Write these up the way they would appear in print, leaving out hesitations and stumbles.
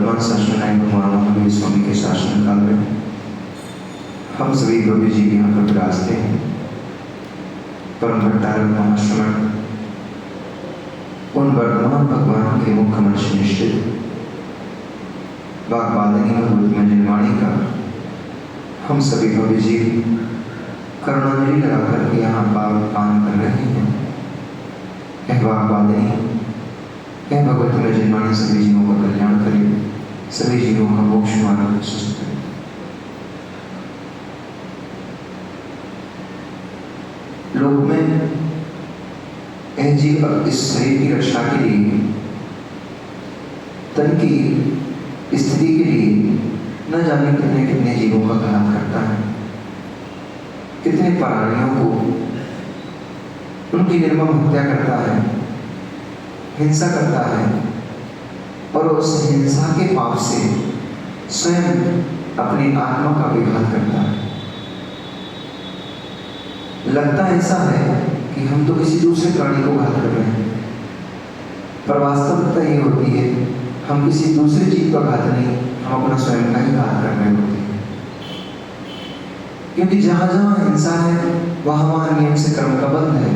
वर्तमान शासन नायक भगवान महावीर स्वामी के शासन काल में हम सभी भव्य जी यहाँ पर विराजते हैं। परम भट्टारक महाश्रमण उन वर्तमान भगवान के मुख्य मंच निश्चित वाग्वादिनी भगवती मंजनवाणी का हम सभी भव्य जी करुणांजलि लगा करके यहाँ पान कर रहे हैं। वाग्वादिनी भगवती मंजनवाणी सभी जीवों का कल्याण करे, सभी जीवों का मोक्ष मार्ग सुस्त करे। लोक में जीव इस शरीर की रक्षा के लिए, तन की स्थिति के लिए न जाने कितने कितने जीवों का घात करता है, कितने प्राणियों को उनकी निर्मम हत्या करता है, हिंसा करता है और उस हिंसा के पाप से स्वयं अपनी आत्मा का विघात करता है। लगता ऐसा है कि हम तो किसी दूसरे प्राणी को घात कर रहे हैं, पर वास्तविकता ये होती है हम किसी दूसरे जीव का घात नहीं, हम अपना स्वयं का ही घात कर रहे होते हैं। क्योंकि जहां जहां हिंसा है वहां वहां नियम से कर्म का बंध है,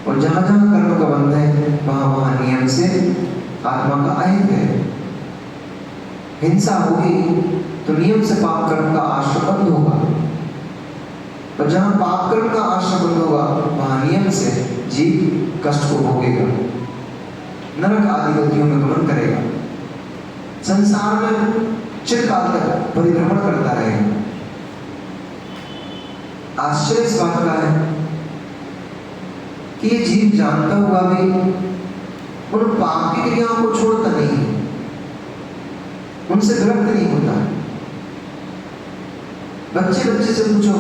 और जहां जहां कर्म का बंध है वहां वहां नियम से आत्मा का अहित है। हिंसा होगी तो नियम से पाप कर्म का आश्रय बंद होगा, और जहां पाप कर्म का आश्रय बंद होगा वहां नियम से जीव कष्ट को भोगेगा, नरक आदि गतियों में गमन करेगा, संसार में चिरकाल तक परिभ्रमण करता रहेगा। आश्चर्य इस बात का है कि ये जीव जानता हुआ भी उन पाप की क्रियाओं को छोड़ता नहीं, उनसे विरक्त नहीं होता। बच्चे से पूछो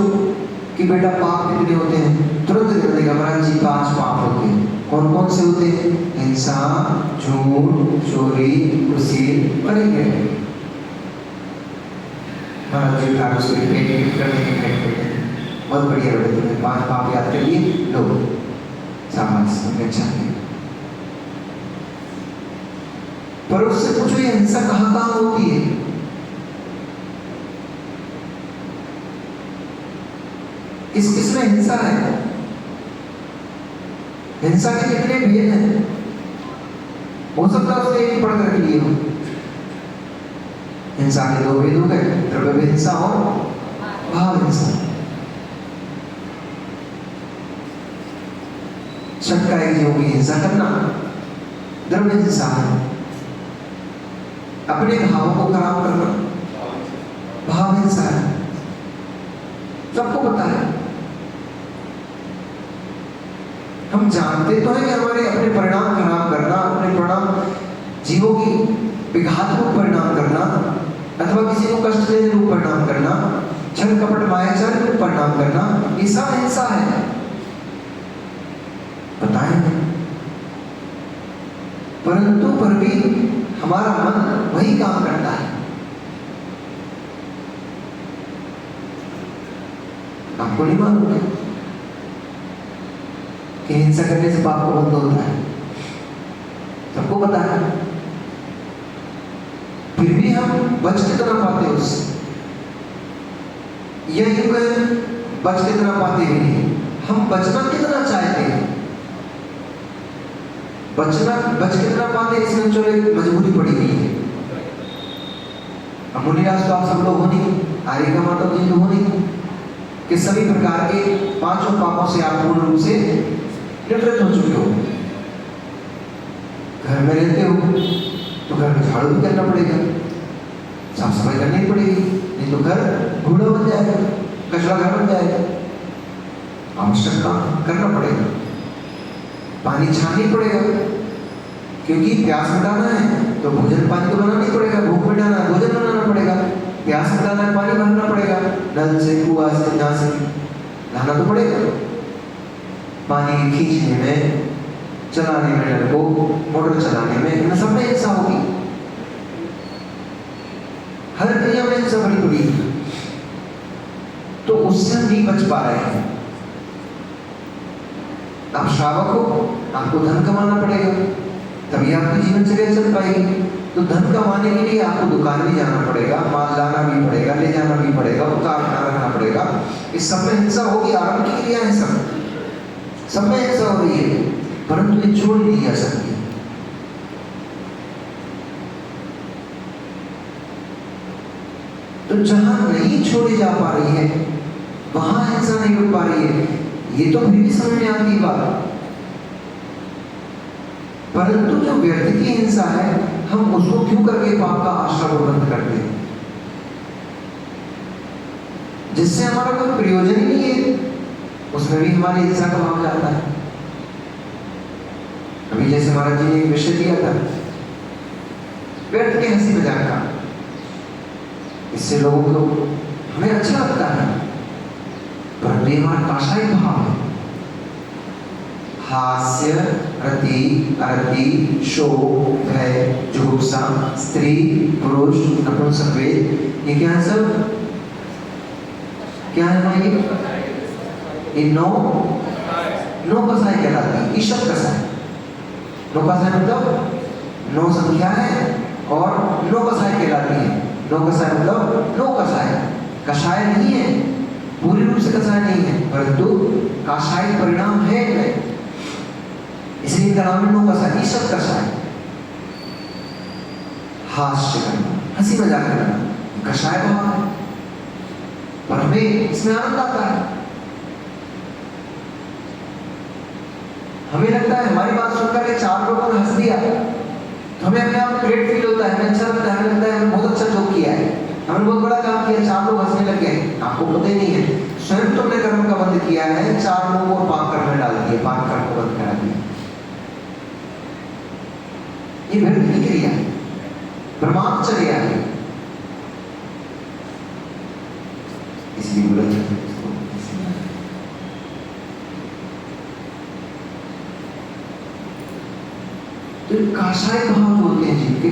कि बेटा पाप कितने होते हैं, तुरंत कह देगा महाराज जी 5 पाप होते हैं। कौन कौन से होते हैं? हिंसा, झूठ, चोरी, कुसील, करेंगे महाराज जी ठाकुर से बहुत बढ़िया बेटे, तुमने 5 पाप याद कर लिए, लो सामान्य अच्छा है। पर उससे पूछो ये हिंसा कहाँ कहाँ होती है? किस किस में हिंसा है? हिंसा के कितने भेद हैं? हो सकता है उसने एक पढ़ कर लिए हो। हिंसा के 2 भेद हो गए, द्रव्य हिंसा और भाव हिंसा। शंकाई जीवों की हिंसा करना द्रव्य हिंसा है, अपने भावों को खराब करना भाव हिंसा है। सबको पता है, हम जानते तो हैं कि हमारे अपने परिणाम खराब करना, अपने परिणाम जीवों की विघातपूर्ण परिणाम करना, अथवा किसी को कष्ट देने रूप परिणाम करना, छल कपट मायाचार रूप परिणाम करना, ये सब हिंसा है, पता है। परंतु पर भी हमारा मन वही काम करता है। आपको नहीं मालूम कि हिंसा करने से पाप को बंद होता है? सबको पता है, फिर भी हम बच कितना पाते उससे? यह युग है बच कितना पाते भी नहीं। हम बचना कितना चाहते हैं, बच कितना पाते, इसमें चलो एक मजबूरी पड़ी हुई है। अब मुनिराज तो आप सब लोग हो नहीं, आर्य का माता जी हो नहीं, कि सभी प्रकार के 5 पापों से आप पूर्ण रूप से निवृत्त हो चुके हो। घर में रहते हो तो घर में झाड़ू भी करना पड़ेगा, साफ सफाई करनी पड़ेगी, नहीं तो घर कूड़ा बन जाएगा, कचरा घर बन जाएगा। आवश्यक काम करना पड़ेगा, पानी छाननी पड़ेगा, क्योंकि प्यास मिटाना है तो भोजन पानी तो बनाना ही पड़ेगा, भूख मिटाना है भोजन बनाना पड़ेगा, प्यास मिटाना है पानी भरना पड़ेगा, नल से कुआं से जहाँ से लाना तो पड़ेगा। पानी खींचने में, चलाने में, नल को मोटर चलाने में, इन सब में हिंसा होगी। हर क्रिया में हिंसा बड़ी बड़ी, तो उससे हम नहीं बच पा रहे हैं। आप श्रावक हो, आपको धन कमाना पड़ेगा, तभी आपकी जीवन चर्या चल पाएगी। तो धन कमाने के लिए आपको दुकान भी जाना पड़ेगा, माल लाना भी पड़ेगा, ले जाना भी पड़ेगा, उतारना रखना पड़ेगा। इस सब में हिंसा होगी, आरंभ की क्रिया है, सब में हिंसा हो रही है, परंतु ये छोड़ नहीं जा सकती। तो जहां नहीं छोड़ी जा पा रही है वहां हिंसा नहीं रुक पा रही है, ये तो फिर भी समझ में आती बात। परंतु जो व्यक्ति की हिंसा है, हम उसको क्यों करके पाप का आश्रय बंद करते हैं, जिससे हमारा कोई प्रयोजन ही नहीं है, उसमें भी हमारी हिंसा का भाव जाता है। अभी जैसे महाराज जी ने एक विषय दिया था व्यर्थ के हंसी मजाक का, इससे लोगों को हमें अच्छा लगता है, परंतु ये हमारा काशाई भाव है। हास्य, रति, अरति, शोक, भय, जुगुप्सा, स्त्री, पुरुष, नपुंसकवेद, ये क्या है सब? क्या है भाई? ये नौ कसाई कहलाती है, ईशत कसाई। नौ कसाई मतलब 9 संख्या है और 9 कसाई कहलाती है। 9 कसाई मतलब 9 कसाई, कषाय नहीं है, पूरी रूप से कसाय नहीं है, परंतु काशाई परिणाम है, इसलिए इनका नाम है 9 कसाय, ईशत कसाय। हास्य करना, हंसी मजाक करना, कषाय भाव है, पर हमें इसमें आनंद आता है। हमें लगता है हमारी बात सुनकर के 4 लोगों ने हंस दिया तो हमें अपने आप ग्रेट फील होता है, हमें अच्छा लगता है, हमें लगता है हमने बहुत अच्छा जोक किया है, हमने बहुत बड़ा काम किया, 4 लोग हंसने लग गए। आपको पता ही नहीं है, स्वयं तुमने कर्म का बंद किया है, 4 लोगों को पाप कर्म में डाल दिए, पाप कर्म को बंद करा दिया। ये व्यर्थ की क्रिया है, ब्रह्मचर्य है, इसलिए बोला जाता है। तो काशाय भाव होते हैं जीव के,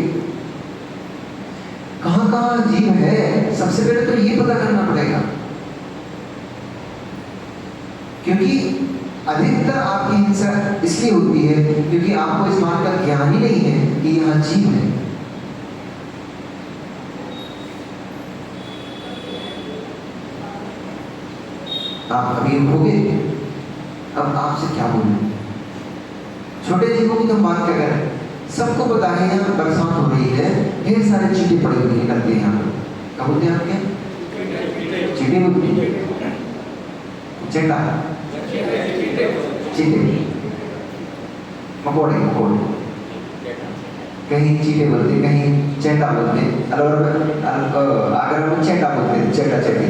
कहां जीव है, सबसे पहले तो ये पता करना पड़ेगा, क्योंकि अधिकतर आपकी हिंसा इसलिए होती है क्योंकि आपको इस बात का ज्ञान ही नहीं है कि यहां जीव है। आप कभी उठोगे, अब आपसे क्या बोलूं, छोटे जीवों की तो बात क्या करें, सबको पता है यहाँ बरसात हो रही है, ढेर सारे चींटे पड़े हुए निकलते हैं यहाँ पर, क्या बोलते हैं आपके? चींटे बोलते हैं, चेटा, चींटे, मकोड़े, कहीं चींटे बोलते, कहीं चेटा बोलते, अगर हम चेटा बोलते, चेटा चेटी,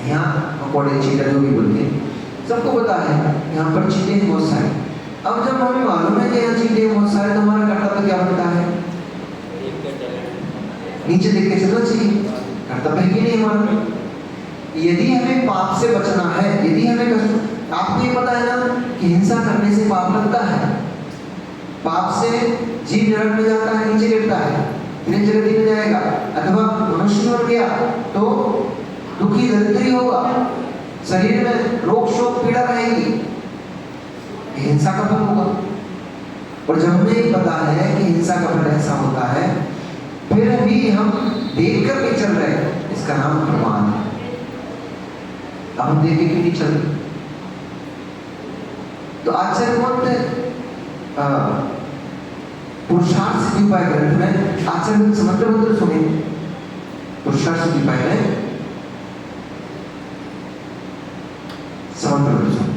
यहाँ मकोड़े, चींटा जो भी बोलते हैं, सबको पता है यहाँ पर चींटे बहुत सारे। अब जब हमें मालूम है कि यहाँ चींटे बहुत सारे, तो हमारा कर्तव्य क्या बनता है? नीचे देख के चलना चाहिए, कर्तव्य है कि नहीं हमारा? यदि हमें पाप से बचना है, यदि हमें कष्ट, आपको ये पता है ना कि हिंसा करने से पाप लगता है, पाप से जीव नरक में जाता है, नीचे गिरता है, फिर जगती में जाएगा, अथवा मनुष्य बन गया तो दुखी दरिद्री होगा, शरीर में रोग शोक पीड़ा रहेगी, हिंसा का फल होगा। और जब हमें पता है कि हिंसा का फल ऐसा होता है, फिर भी हम देख कर के चल रहे हैं, इसका नाम प्रमाद है। अब हम देख के क्यों नहीं चल रहे? तो आचार्य बोलते पुरुषार्थ सिद्धि उपाय ग्रंथ में आचार्य समग्र मंत्र सुने, पुरुषार्थ सिद्धि उपाय में समग्र मंत्र सुने,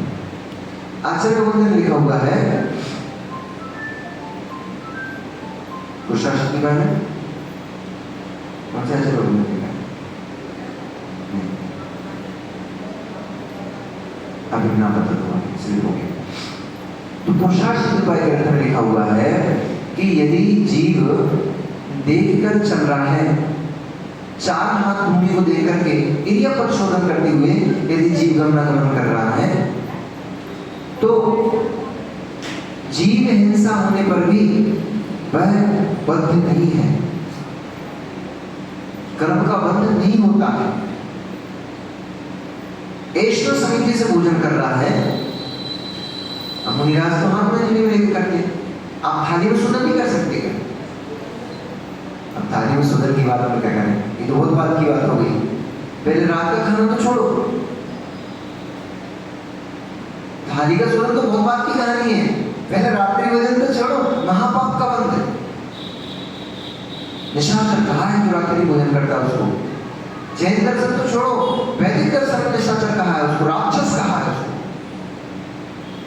आचार्य मंत्र लिखा हुआ है पुरुषार्थ सिद्धि उपाय में, कौन से आचार्य मंत्र लिखा है? अभी नाम बता दूंगा, इसलिए हो गया। तो पुरुषार्थ सिद्धि उपाय ग्रंथ में लिखा हुआ है कि यदि जीव देखकर चल रहा है, 4 हाथ भूमि को देख करके क्रिया परिशोधन करते हुए यदि जीव गमनागमन कर रहा है, तो जीव हिंसा होने पर भी वह बद्ध नहीं है, कर्म का बंध नहीं होता है। ऐश्वर्य समिति से भोजन कर रहा है, अब मुनिराज तो हाथ में नहीं लेकर करते, आप थाली में सुना नहीं कर सकते, थाली में सुधर की बात में क्या करें, ये तो बहुत बात की बात हो गई। पहले रात का खाना तो छोड़ो, थाली का सुधर तो बहुत बात की कहानी है। पहले रात्रि भोजन तो छोड़ो, महापाप का बंध है। निशाचर कहा है जो रात्रि भोजन करता है उसको। जैन दर्शन तो छोड़ो, वैदिक दर्शन में निशाचर कहा है उसको, राक्षस कहा है उसको।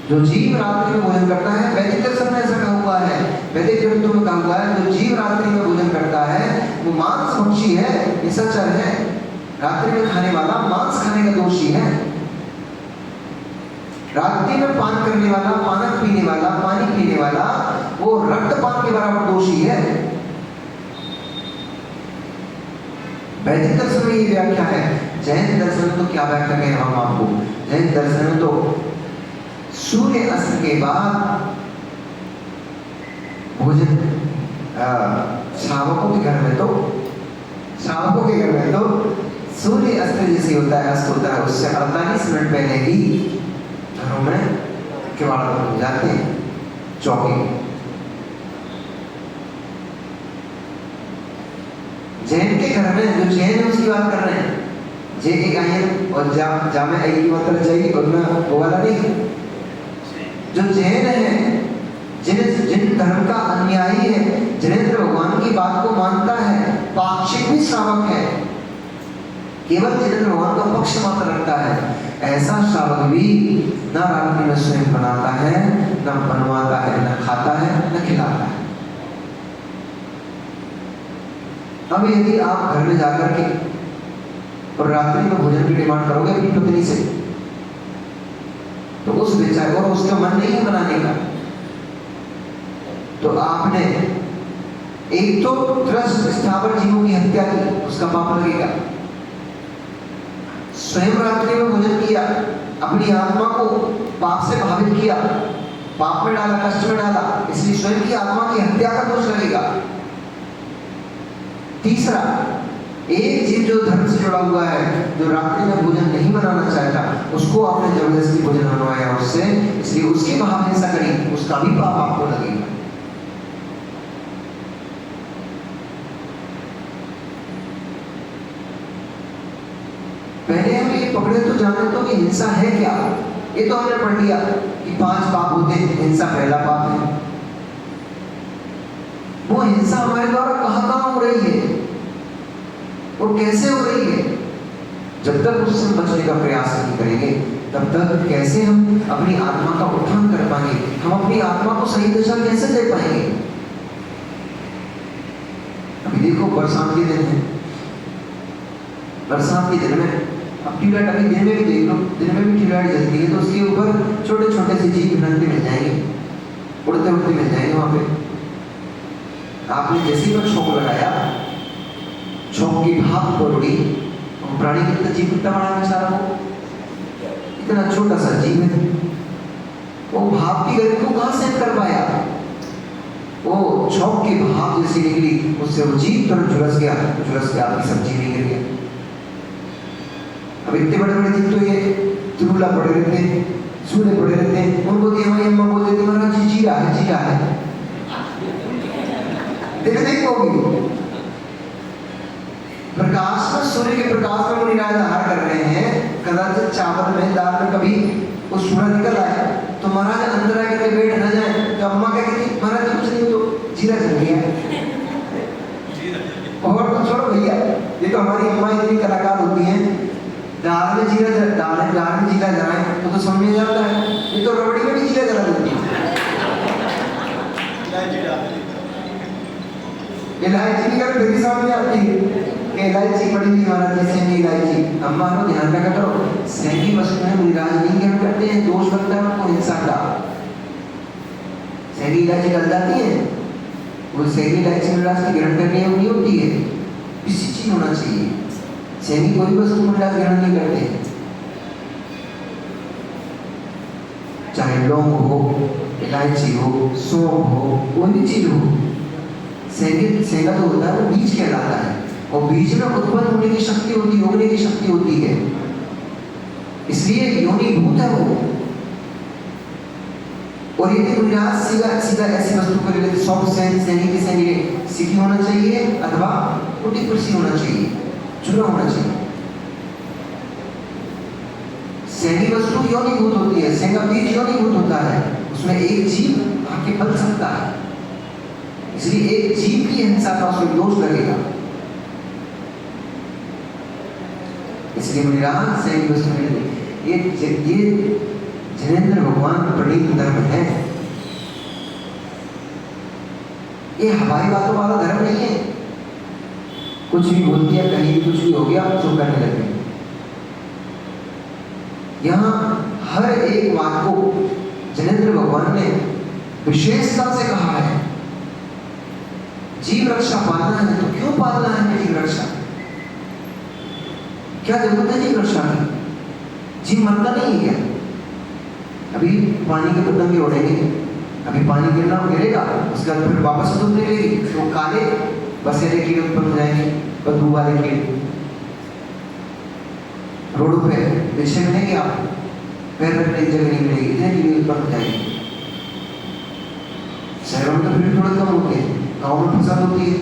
जो जीव रात्रि में भोजन करता है, वैदिक दर्शन में ऐसा कहा हुआ है, वैदिक ग्रंथों में कहा हुआ है, जो जीव रात्रि में भोजन करता है वो मांस भक्षी है, निशाचर है। रात्रि में खाने वाला मांस खाने का दोषी है। रात्रि में पान करने वाला, पानक पीने वाला, पानी पीने वाला वो रक्तपान के बराबर दोषी है। वैदिक दर्शन में ये व्याख्या है। जैन दर्शन में तो क्या व्याख्या कहें हम आपको, जैन दर्शन में तो सूर्य अस्त के बाद भोजन, श्रावकों के घर में तो सूर्य अस्त जैसे होता है, अस्त होता है उससे 48 मिनट पहले ही घरों में किवाड़ बंद हो जाते हैं, चौकी। जैन के घर में, जो जैन है उसकी बात कर रहे हैं, जे एक आयन और जा में आई की मतलब चाहिए और ना वो वाला नहीं। जो जैन है, जिन धर्म का अनुयायी है, जिनेंद्र भगवान की बात को मानता है, पाक्षिक भी श्रावक है, केवल जिनेंद्र भगवान का पक्ष मात्र रखता है, ऐसा श्रावक भी न रात्रि में स्वयं बनाता है, न बनवाता है, न खाता है, न खिलाता है। अब यदि आप घर में जाकर के और रात्रि में भोजन की डिमांड करोगे अपनी पत्नी से, तो उस बेचारे और उसका मन नहीं है बनाने का, तो आपने एक तो त्रस्त स्थावर जीवों की हत्या की, उसका पाप लगेगा। स्वयं रात्रि में भोजन किया, अपनी आत्मा को पाप से भावित किया, पाप में डाला, कष्ट में डाला, इसलिए स्वयं की आत्मा की हत्या का दोष लगेगा। तीसरा, एक जीव जो धर्म से जुड़ा हुआ है, जो रात्रि में भोजन नहीं बनाना चाहता, उसको आपने जबरदस्ती भोजन बनवाया उससे, इसलिए उसकी भाव हिंसा करी, उसका भी पाप आपको लगेगा। पहले हम ये पकड़े तो जाने तो कि हिंसा है क्या। ये तो हमने पढ़ लिया कि 5 पाप होते हैं, हिंसा पहला पाप है। वो हिंसा हमारे द्वारा कहाँ हो रही है और कैसे हो रही है, जब तक उससे बचने का प्रयास नहीं करेंगे तब तक कैसे हम अपनी आत्मा का उत्थान कर पाएंगे, हम अपनी आत्मा को सही दिशा कैसे दे पाएंगे। अभी देखो बरसात के दिन है, बरसात के दिन में अब ट्यूबलाइट, अभी दिन में भी देख लो, दिन में भी ट्यूबलाइट जलती है तो उसके ऊपर छोटे छोटे से जीव बनते मिल जाएंगे, उड़ते उड़ते मिल जाएंगे वहां पे। आपने जैसे ही पर छोंक लगाया, छोंक की भाप पर उड़ी, और प्राणी कितना जीव कितना बड़ा बेचारा हो, इतना छोटा सा जीव है, वो भाप की गर्मी को कहां सहन कर पाया। वो छोंक की भाप जैसी निकली, उससे वो जीव तुरंत झुलस गया, झुलस के आपकी सब्जी में गिर गया। अब इतने बड़े बड़े जीव तो ये तुरुला पड़े रहते हैं, सूले पड़े रहते हैं, उनको देवाई अम्मा बोल देती महाराज जी जीरा है, जीरा है। देखोगी प्रकाश में, सूर्य के प्रकाश में मुनिराज आहार कर रहे हैं, कदाचित चावल में, दाल में कभी वो सूरज निकल आए तो महाराज अंदर आकर बैठ न जाए, तो अम्मा क्या कहती, महाराज कुछ नहीं तो जीरा चल गया। और तो छोड़ो भैया, ये तो हमारी अम्मा इतनी कलाकार होती हैं, दाल में जीरा जलाए तो समझ में जाता है, ये तो रबड़ी में भी जीरा जला देती है। इलायची की कर फिर सामने आती है कि इलायची पड़ी हुई महाराज जी, सेंधी इलायची। अम्मा को ध्यान रखा करो, सेंधी वस्तुएं मुनिराज नहीं ग्रहण करते हैं, दोष बनता है उनको हिंसा का। सेंधी इलायची गल जाती है, वो सेंधी इलायची मुनिराज की ग्रहण करनी नहीं होती है, किसी चीज होना चाहिए। सेंधी कोई वस्तु मुनिराज ग्रहण नहीं करते, चाहे लौंग हो, इलायची हो, सौंफ हो, कोई भी चीज हो। सेंगा तो होता है वो बीज कहलाता है, और बीज में उत्पन्न होने की शक्ति होती है, उगने की शक्ति होती है, इसलिए योनि भूत है वो। और यदि मुनिराज सीधा सीधा ऐसी वस्तु को लेकर सौंप सैनी की सैनी सीखी होना चाहिए अथवा उल्टी कुर्सी होना चाहिए, चूल्हा होना चाहिए। सैनी वस्तु योनिभूत होती है, सेंगा बीज योनिभूत होता है, उसमें एक जीव आके बल सकता है, इसलिए एक जीव की हिंसा का उसमें दोष लगेगा। इसलिए मुनिराज सैनी वस्तु में ये जैनेन्द्र भगवान प्रणीत धर्म है, ये हवाई बातों वाला धर्म नहीं है। कुछ भी बोल दिया, कहीं भी कुछ भी हो गया, चुप करने लगे। यहाँ हर एक बात को जैनेन्द्र भगवान ने विशेषता से कहा है। जीव रक्षा पालना है तो क्यों पालना है जीव रक्षा? क्या जरूरत है जीव रक्षा की? जीव मरना नहीं है क्या? अभी पानी के पतंगे उड़ेंगे, अभी पानी गिरेगा, उसके बाद फिर वापस धूप निकलेगी, तो काले बसेरे कीड़े उत्पन्न हो जाएंगे, बदबू वाले कीड़े। रोडों पे रिक्शे मिलेंगे, आप पैर रखने की जगह नहीं मिलेगी, इतने कीड़े उत्पन्न हो जाएंगे। शहरों में तो फिर थोड़े कम होते हैं, गाँव में फसल होती है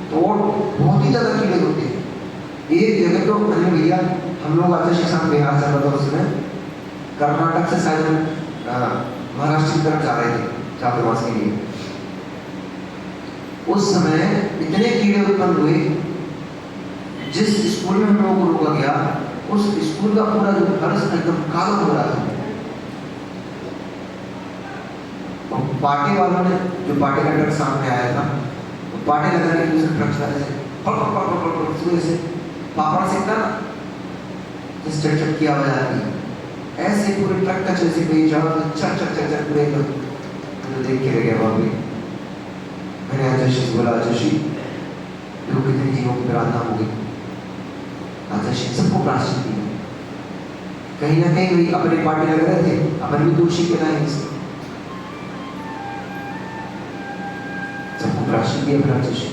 तो बहुत ही ज्यादा कीड़े होते हैं। एक जगह तो मैंने भैया, हम लोग आचार्य शिक्षा बिहार से मतलब उसमें कर्नाटक से शायद महाराष्ट्र की तरफ जा रहे थे छात्रावास के लिए। उस समय इतने कीड़े उत्पन्न हुए, जिस स्कूल में हम लोगों को रोका गया उस स्कूल का पूरा जो फर्श एकदम काला हो रहा था। पार्टी वालों ने, जो पार्टी का ट्रक सामने आया था, तो पार्टी लगाने के लिए ट्रक चला से पापड़ सेकता ना, जिस चट की आवाज आती है, ऐसे पूरे ट्रक का जैसे कोई जाओ तो चट चट चट पूरे तो देख के रह गया वहां पे। मैंने आचार्य से बोला, आचार्य देखो कितनी जीवों की प्रार्थना हो गई। आचार्य सबको प्राश्चित दी, कहीं ना कहीं वही अपने पार्टी लग रहे थे, अपन भी दोषी कहलाए, सबको प्राश्चित दिया। फिर आचार्य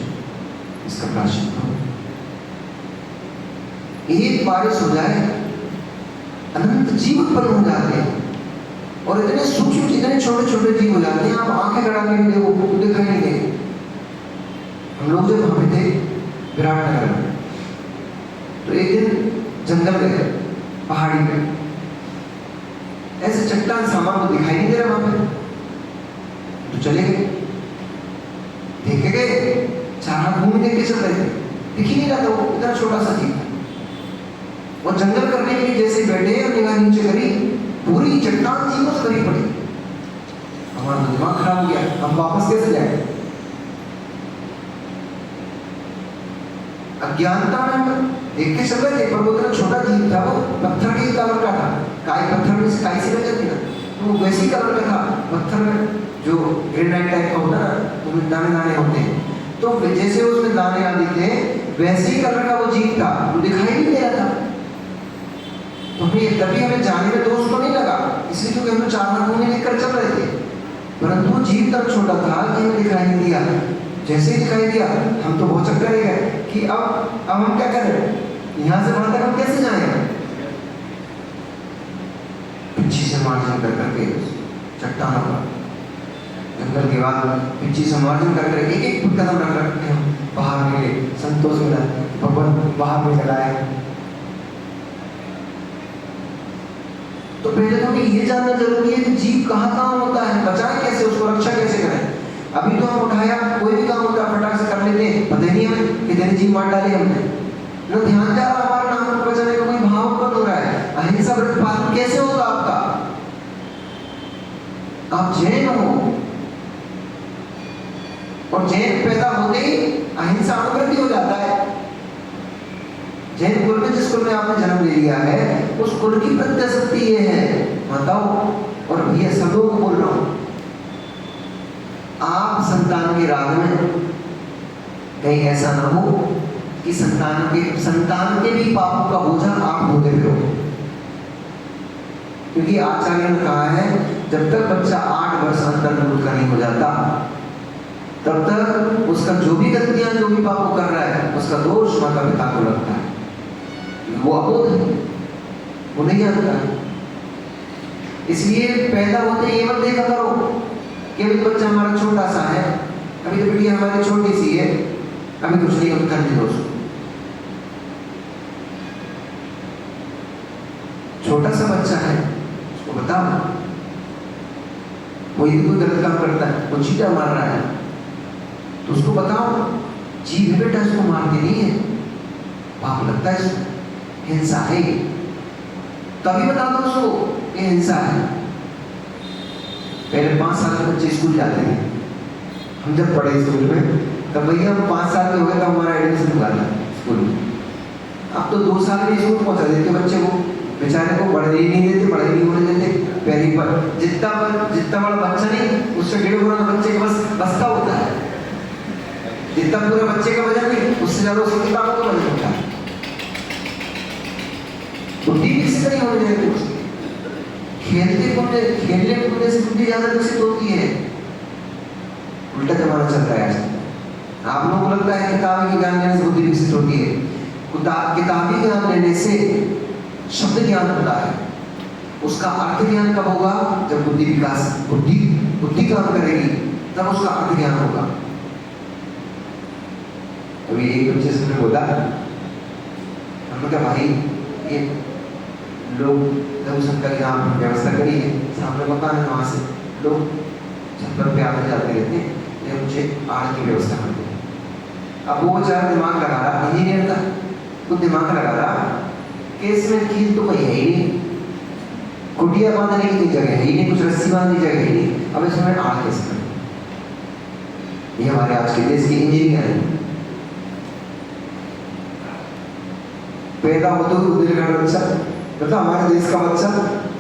इसका प्राश्चित हो, एक बारिश हो जाए अनंत जीव उत्पन्न हो जाते हैं, और इतने सूक्ष्म इतने छोटे छोटे जीव हो जाते हैं, आप आंखें गड़ा के भी देखो तो दिखाई नहीं देंगे। हम लोग जब वहां पे थे विराटनगर में, तो एक दिन जंगल गए, पहाड़ी पे, ऐसे चट्टान सामान को दिखाई नहीं दे रहा वहां पे, तो चले गए, देखे गए, चार घूम देख के चल रहे थे, दिख ही नहीं रहा था, वो इतना छोटा सा जीव। और जंगल करने के लिए जैसे बैठे और निगाह नीचे करी, पूरी चट्टान जीवों से भरी पड़ी। हमारा दिमाग खराब हो गया, हम वापस कैसे जाए? अज्ञानता में हम देख के चल रहे थे, पर वो इतना छोटा जीव था, वो पत्थर के कलर का था, काई पत्थर में से काई से बच जाती ना, तो वो वैसी कलर का था। पत्थर में जो ग्रेनाइट टाइप का होता है ना, उसमें दाने दाने होते हैं, तो जैसे उसमें दाने आते थे वैसे ही कलर का वो जीव था, वो दिखाई नहीं दे रहा था। तो तभी हमें जाने में दोष तो नहीं लगा, इसलिए क्योंकि हम चार घूमने लेकर चल रहे थे, परंतु जीव तक छोटा था कि हमें दिखाई नहीं दिया। जैसे ही दिखाई दिया हम तो बहुत चक्कर गए कि अब हम क्या करें, यहाँ से वहां तक हम कैसे जाएंगे? पिछी से मार्जिन कर करके चट्टानों का जंगल के बाद पिछी से मार्जिन कर कर एक एक कदम रख रखते हम बाहर निकले, संतोष मिला, भगवान बाहर में लगाए। तो पहले तो ये जानना जरूरी है कि जीव कहाँ कहाँ होता है, बचाएं कैसे, उसको रक्षा कैसे करें। अभी तो हम उठाया, कोई भी काम होता है फटाक से कर लेते हैं, पता ही नहीं हमें कितने जीव मार डाले हमने, ना ध्यान जा रहा हमारा, ना हमको बचाने का कोई भाव उत्पन्न हो रहा है। अहिंसा व्रत पालन कैसे होगा आपका? आप जैन हो, और जैन पैदा होते ही अहिंसा अनुवृत्ति हो जाता है। जैन कुल में जिस कुल में आपने जन्म ले लिया है, उस कुल की प्रत्यशक्ति ये है, बताओ। और भैया सब लोगों को बोल रहा हूं, आप संतान के राग में कहीं ऐसा ना हो कि संतान के भी पापों का बोझा आप ढोते फिरो। क्योंकि आचार्य ने कहा है, जब तक बच्चा 8 वर्ष अंतर्मुख का नहीं हो जाता, तब तक उसका जो भी गलतियां, जो भी पाप कर रहा है, उसका दोष माता पिता को लगता है। वो अबोध है, वो नहीं जानता है। इसलिए पैदा होते ये मत देखा करो एक बच्चा हमारा छोटा सा है, अभी तो बिटिया हमारी छोटी सी है, अभी कुछ नहीं कर दी दोस्तों, छोटा सा बच्चा है, उसको बताओ वो यदि कोई गलत काम करता है, वो चीटा मार रहा है, तो उसको बताओ जी बेटा इसको मारती नहीं है, पाप लगता है इसको, हिंसा है, तभी बता दो उसको ये हिंसा है। पहले 5 साल के बच्चे स्कूल जाते थे, हम जब पढ़े स्कूल में तब भैया हम 5 साल के हो गए तब हमारा एडमिशन हुआ था स्कूल में। अब तो 2 साल में स्कूल पहुंचा देते बच्चे को, बेचारे को पढ़ने ही नहीं देते, पढ़ाई नहीं होने देते। पहली बार जितना बड़ा बच्चा नहीं, उससे 1.5 गुना बच्चे के बस का होता है, जितना पूरे बच्चे का वजन नहीं, उससे ज्यादा उसकी किताबों का वजन होता है। बुद्धि विकसित नहीं होने देते उसकी, खेलने कूदने से बुद्धि ज्यादा विकसित होती है। उल्टा जमाना चल रहा है आज। आप लोगों को लगता है किताबी ज्ञान लेने से बुद्धि विकसित होती है, किताबी ज्ञान लेने से शब्द ज्ञान होता है, उसका अर्थ ज्ञान कब होगा? जब बुद्धि काम करेगी तब उसका अर्थ ज्ञान होगा। अभी एक बच्चे से मैंने बोला, हमने कहा भाई ये लोग दर्शन का यहाँ व्यवस्था करी है, सामने मकान है, वहाँ से लोग छप्पर पे आते जाते रहते हैं, ये मुझे आड़ की व्यवस्था कर दो। अब वो बेचारा दिमाग लगा रहा, इंजीनियर था, वो दिमाग लगा रहा कि इसमें कील तो कोई है ही नहीं, कुटिया बांधने की जगह है ही नहीं, कुछ रस्सी बांधने की जगह ही नहीं, अब इसमें आड़ कैसे करें? ये हमारे आज के देश के इंजीनियर हैं। पैदा होते हुए बुंदेलखंड बच्चा, मतलब हमारे देश का बच्चा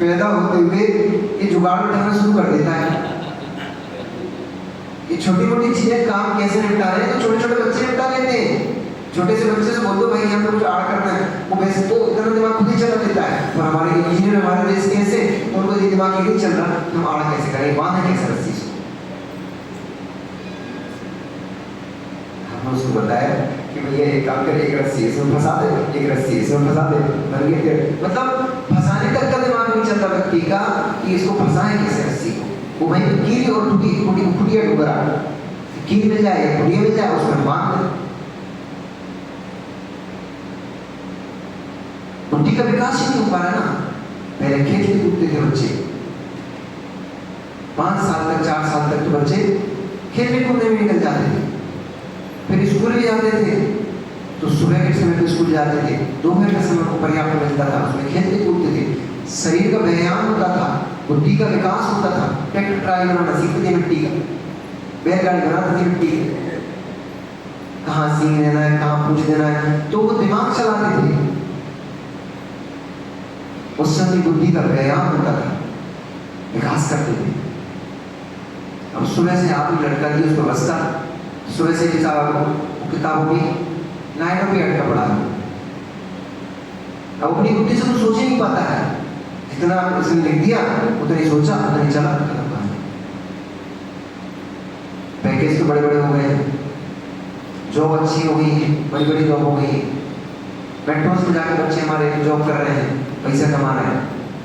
पैदा होते हुए ये जुगाड़ उठाना शुरू कर देता है। ये छोटी मोटी चीजें काम कैसे निपटा रहे हैं, तो छोटे छोटे बच्चे निपटा लेते हैं। छोटे से बच्चे से बोल दो भाई यहाँ पे कुछ आड़ करना है, वो वैसे तो इतना दिमाग खुद ही चला देता है। और हमारे इंजीनियर हमारे देश के ऐसे, उनको ये दिमाग ये नहीं चल रहा हम आड़ कैसे करें, बांधे कैसे रस्सी से। हमने उसको बताया कि भैया एक काम करे, एक रस्सी इसमें फंसा दे, एक रस्सी इसमें फंसा दे, बन गया। मतलब फंसाने तक का दिमाग नहीं चलता व्यक्ति का कि इसको फंसाएं कैसे रस्सी को। वो वहीं कील और खुटिया डूबरा, कील मिल जाए खुटिया मिल जाए, उसमें बांध दे। बुद्धि का विकास ही नहीं हो पा रहा ना। पहले खेलते कूदते थे बच्चे, 5 साल तक 4 साल तक तो बच्चे खेलने कूदने में निकल जाते थे, फिर स्कूल भी जाते थे, तो सुबह के समय पे स्कूल जाते थे, दोपहर के समय को पर्याप्त मिलता था, उसमें खेलते कूदते थे, शरीर का व्यायाम होता था, बुद्धि का विकास होता था। ट्रैक्टर ट्राली बनाना सीखते थे मिट्टी का, बैलगाड़ी बनाते थे मिट्टी का, कहाँ सीख देना है, कहाँ पूछ देना है, तो वो दिमाग चलाते थे। उस समय बुद्धि का व्यायाम होता था, विकास करते थे। अब सुबह से आप लड़का दिए उसको बसता, सुबह से किताबों की लाइनों पे अटका पड़ा है, अब अपनी बुद्धि से तो सोच ही नहीं पाता है, जितना इसने लिख दिया उतना ही सोचा उतना ही चला। पैकेज तो बड़े बड़े हो गए, जॉब अच्छी हो गई है, बड़ी बड़ी जॉब हो गई है, मेट्रोस में जाकर बच्चे हमारे जॉब कर रहे हैं, पैसा कमा रहे हैं,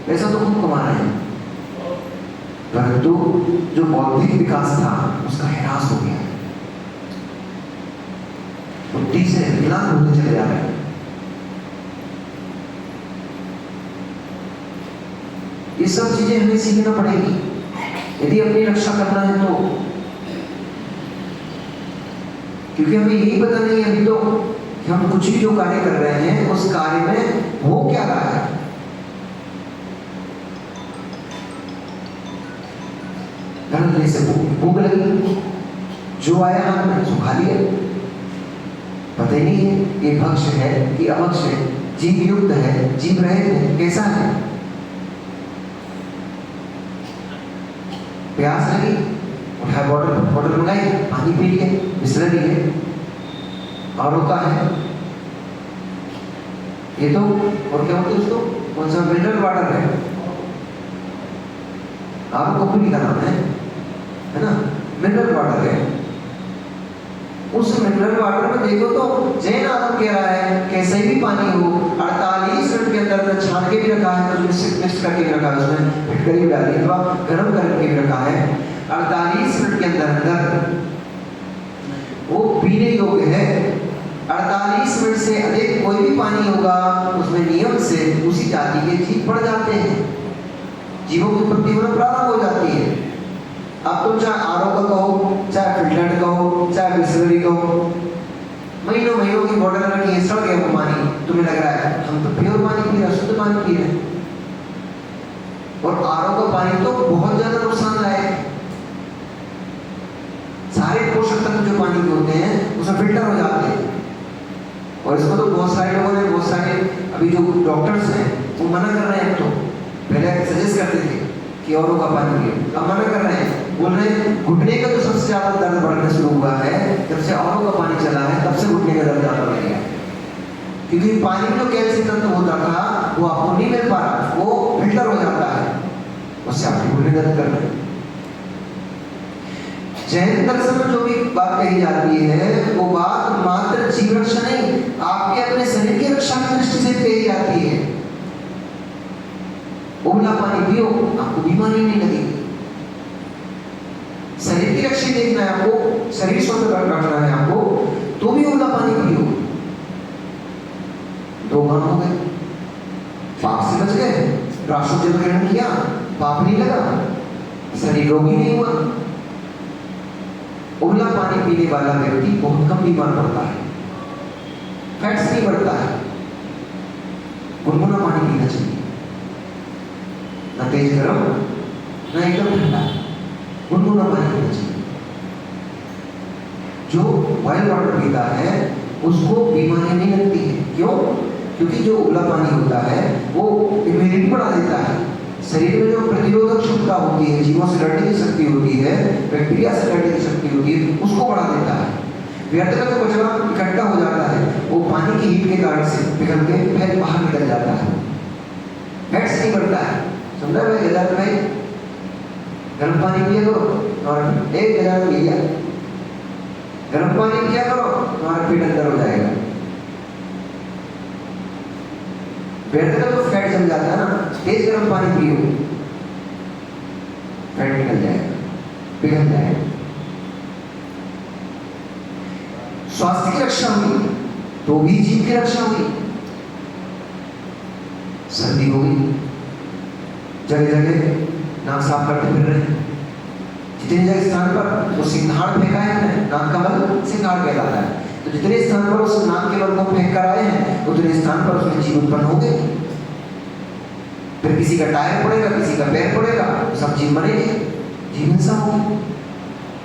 पैसा तो खूब कमा रहे हैं, परंतु जो बौद्धिक विकास था उसका ह्रास हो गया, बुद्धि से विकलांग होते चले जा रहे हैं। ये सब चीजें हमें सीखना पड़ेगी यदि अपनी रक्षा करना है तो, क्योंकि हमें यही पता नहीं है अभी तो कि हम कुछ भी जो कार्य कर रहे हैं उस कार्य में हो क्या रहा है। गलत से भूख लगी, जो आया हमने सो खा लिया, पता ही नहीं है ये भक्ष्य है कि अभक्ष्य है, जीव युक्त है, जीव रहित है, कैसा है। प्यास लगी, उठाया बॉटल मंगाई, पानी पी लिए, बिस्लरी है, और का है ये तो, और क्या बोलते उसको, कौन सा मिनरल वाटर है, आपको कंपनी का नाम है ना, मिनरल वाटर है। उस मिनरल वाटर में देखो तो जैन आदम कह रहा है कैसे भी पानी हो, 48 मिनट के अंदर छान के भी रखा है, मिक्स करके भी रखा है, उसमें फिटकरी भी डाली अथवा गर्म करके भी रखा है, 48 मिनट के अंदर वो पीने योग्य है। 48 मिनट से अधिक कोई भी पानी होगा उसमें नियम से उसी जाति के जीव पड़ जाते हैं, जीवों की उत्पत्ति होना प्रारंभ हो जाती है। अब तुम चाहे आरओ का कहो, चाहे फिल्टर्ड कहो, चाहे बिस्लरी कहो, महीनों महीनों की बोतल रखी है, सड़ गया वो पानी, तुम्हें लग रहा है हम तो प्योर पानी पी रहे हैं, शुद्ध पानी पी रहे हैं। और आरओ का पानी तो बहुत ज्यादा नुकसानदायक है। सारे पोषक तत्व जो पानी के होते हैं उसमें फिल्टर हो जाते हैं। और इसको तो बहुत सारे लोगों ने, बहुत सारे अभी जो डॉक्टर्स हैं वो मना कर रहे हैं। तो पहले सजेस्ट करते थे कि औरों का पानी पिए, अब मना कर रहे हैं, बोल रहे हैं घुटने का तो सबसे ज्यादा दर्द बढ़ना शुरू हुआ है जब से औरों का पानी चला है, तब से घुटने का दर्द ज्यादा बढ़ गया। क्योंकि पानी में जो कैल्शियम तत्व होता था वो आपको नहीं मिल पा रहा, वो फिल्टर हो जाता है, उससे आपके घुटने दर्द कर रहे हैं। जैन दर्शन में जो भी बात कही जाती है वो बात मात्र जीव रक्षा नहीं, आपके अपने शरीर की रक्षा की दृष्टि से कही जाती है। उबला पानी पियो, आपको बीमारी नहीं लगेगी। शरीर की रक्षा देखना है आपको, शरीर स्वस्थ रखना है आपको, तो भी उबला पानी पियो। 2 काम हो गए, पाप से बच गए, राष्ट्र जल ग्रहण किया, पाप नहीं लगा, शरीर रोगी नहीं हुआ। उबला पानी पीने वाला व्यक्ति बहुत कम बीमार पड़ता है, फैट्स नहीं बढ़ता है। गुनगुना पानी पीना चाहिए, ना तेज गरम ना एकदम ठंडा, गुनगुना पानी पीना चाहिए। जो बॉइल वाटर पीता है उसको बीमारी नहीं लगती है। क्यों? क्योंकि जो उबला पानी होता है वो इम्यूनिटी बढ़ा देता है, शरीर में जो प्रतिरोधक क्षमता होती है, जीवों से लड़ने की शक्ति होती है, बैक्टीरिया से लड़ने की शक्ति होती है, उसको बढ़ा देता है। व्यर्थ का जो कचरा इकट्ठा हो जाता है वो पानी की हीट के कारण से पिघल के फिर बाहर निकल जाता है, फैट्स नहीं बढ़ता है। समझा भाई? गजानन भाई, गर्म पानी पिया करो और एक गजानन भैया गर्म पानी पिया करो, तुम्हारा पेट अंदर हो जाएगा। व्यर्थ का तो फैट जम जाता है ना, तेज गर्म पानी पियो, फैट निकल जाएगा, पिघल जाएगा। स्वास्थ्य की रक्षा हुई तो भी जीव की रक्षा हुई। सर्दी हो गई, जगह जगह नाक साफ करते फिर रहे, जितनी जगह स्थान पर वो सिंघाड़ फेंका है, नाक का बल सिंघाड़ कहलाता है, तो जितने स्थान पर उस नाक के बल को फेंक कर आए हैं उतने स्थान पर उसमें जीव उत्पन्न हो गए। फिर किसी का टायर पड़ेगा, किसी का पैर पड़ेगा, सब जीव मरेंगे, जीव हिंसा होगी।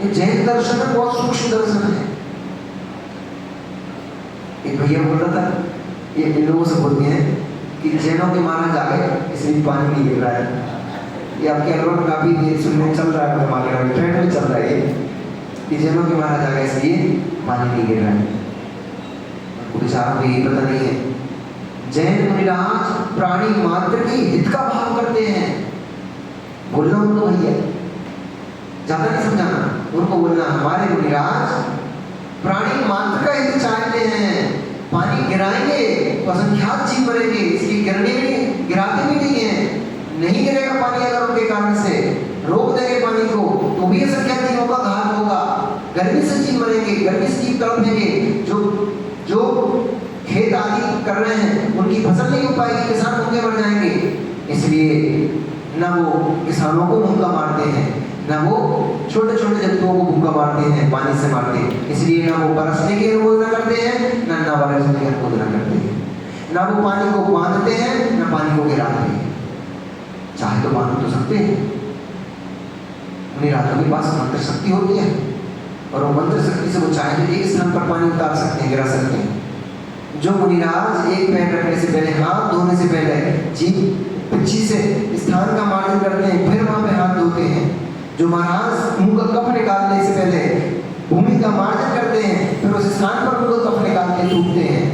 ये जैन दर्शन में बहुत सूक्ष्म दर्शन है। एक भैया बोल रहा था, ये इन लोगों से बोलते हैं कि जैनों के महाराज आ गए इसलिए पानी नहीं गिर रहा है। ये आपके अलवर में काफी सुनने चल रहा है, हमारे ट्रेंड में चल रहा है कि जैनों के महाराज आ गए इसलिए पानी नहीं गिर रहा है। बेचारों को यही पता नहीं है। जैन मुनिराज प्राणी मात्र के हित का भाव करते हैं। बोलना उनको भैया, ज्यादा नहीं समझाना, उनको बोलना हमारे मुनिराज प्राणी मात्र का हित चाहते हैं। पानी गिराएंगे तो असंख्यात जीव मरेंगे, इसलिए गिरने भी गिराते भी नहीं है। नहीं गिरेगा पानी अगर उनके कारण से रोक देंगे पानी को तो भी असंख्यात जीवों का घात होगा। गर्मी से जीव मरेंगे, गर्मी से जीव तड़पेंगे, जो खेत आदि कर रहे हैं उनकी फसल नहीं हो पाएगी, किसान भूखे मर जाएंगे। इसलिए ना वो किसानों को भूखा मारते हैं, ना वो छोटे छोटे जंतुओं को भूखा मारते हैं, पानी से मारते हैं। इसलिए ना वो बरसने की अनुमोदना करते हैं, ना बरसने की अनुमोदना करते हैं, ना वो पानी को बांधते हैं, ना पानी को गिराते हैं। चाहे तो बांध तो सकते हैं, उन्हीं रातों के पास मंत्र शक्ति होती है और वो मंत्र शक्ति से वो चाहे तो एक स्थान पर पानी उतार सकते हैं, गिरा सकते हैं। जो मुनिराज एक पैर रखने से पहले, हाथ धोने से पहले जीभ पिच्छी से स्थान का मार्जन करते हैं, फिर वहां पे हाथ धोते हैं। जो महाराज मुंह का कफ निकालने से पहले भूमि का मार्जन करते हैं, फिर उस स्थान पर मुंह का कफ निकाल के थूकते हैं।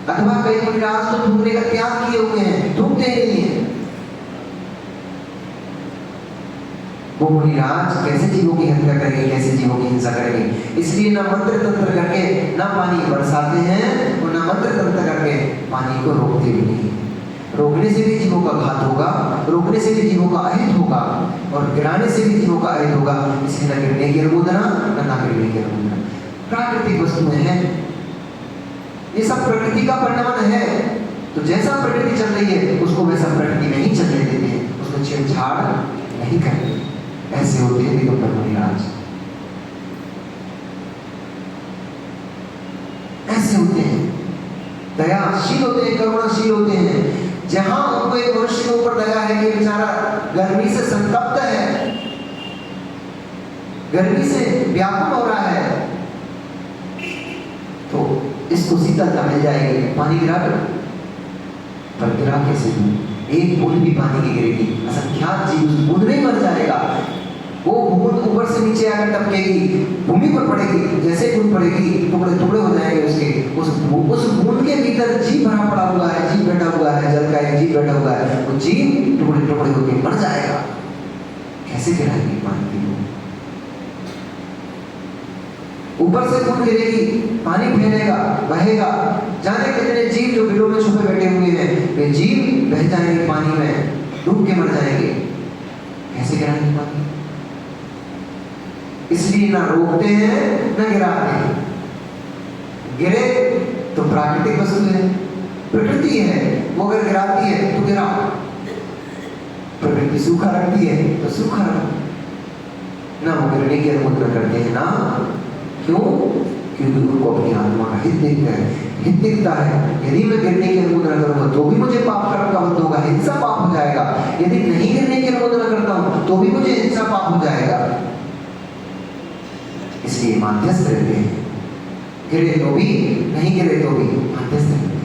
अथवा कई मुनिराज तो थूकने का त्याग किए हुए हैं, थूकते ही नहीं है। वो मुनिराज कैसे जीवों की हत्या करेंगे, कैसे जीवों की हिंसा करेंगे। इसलिए ना मंत्र तंत्र करके ना पानी बरसाते हैं और ना मंत्र तंत्र करके पानी को रोकते भी नहीं। रोकने से भी जीवों का घात होगा, रोकने से भी जीवों का अहित होगा, और गिराने से भी जीवों का अहित होगा। इसलिए न गिरने की अनुमोदना, न ना गिरने की अनुमोदना। प्राकृतिक वस्तुएं हैं, ये सब प्रकृति का परिणाम है। तो जैसा प्रकृति चल रही है उसको वैसा प्रकृति नहीं चलने देते हैं, उसको छेड़छाड़ नहीं करते। ऐसे होते हैं दिगंबर मुनिराज, ऐसे होते हैं, दयाशील होते हैं, करुणाशील होते हैं। जहां उनको एक मनुष्य के ऊपर दया है कि बेचारा गर्मी से संतप्त है, गर्मी से व्याकुल हो रहा है, तो इसको शीतलता मिल जाएगी। पानी गिरा दो, पर गिरा कैसे दूं? एक बूंद भी पानी की गिरेगी, असंख्यात जीव उस बूंद में मर जाएगा। वो बूंद ऊपर से नीचे आकर टपकेगी, भूमि पर पड़ेगी, जैसे बूंद पड़ेगी टुकड़े टुकड़े हो जाएंगे उसके। उस बूंद के भीतर जीव भरा पड़ा हुआ है, जीव बैठा हुआ है, जल का एक जीव बैठा हुआ है, वो जीव टुकड़े टुकड़े होकर मर जाएगा। कैसे गिराएगी पानी की बूंद? ऊपर से बूंद गिरेगी, पानी फैलेगा, बहेगा, जाने कितने जीव जो बिलों में छुपे बैठे हुए हैं वे जीव बह जाएंगे पानी में, डूब के मर जाएंगे। कैसे गिराएंगे पानी? इसलिए ना रोकते हैं ना गिराते हैं। गिरे तो प्राकृतिक वस्तु है, प्रकृति है, वो अगर गिराती है तो गिराओ। प्रकृति सूखा रखती है तो सूखा रखो। ना वो गिरने की अनुमोदना करते हैं ना। क्यों? क्योंकि उनको अपनी आत्मा का हित दिखता है, हित दिखता है। यदि मैं गिरने की अनुमोदना करूंगा तो भी मुझे पाप कर्म का बंध होगा, हिंसा पाप हो जाएगा। यदि नहीं गिरने की अनुमोदना करता हूं तो भी मुझे हिंसा पाप हो जाएगा। इसलिए मध्यस्थ रहते हैं, गिरे तो भी, नहीं गिरे तो भी मध्यस्थ रहते हैं।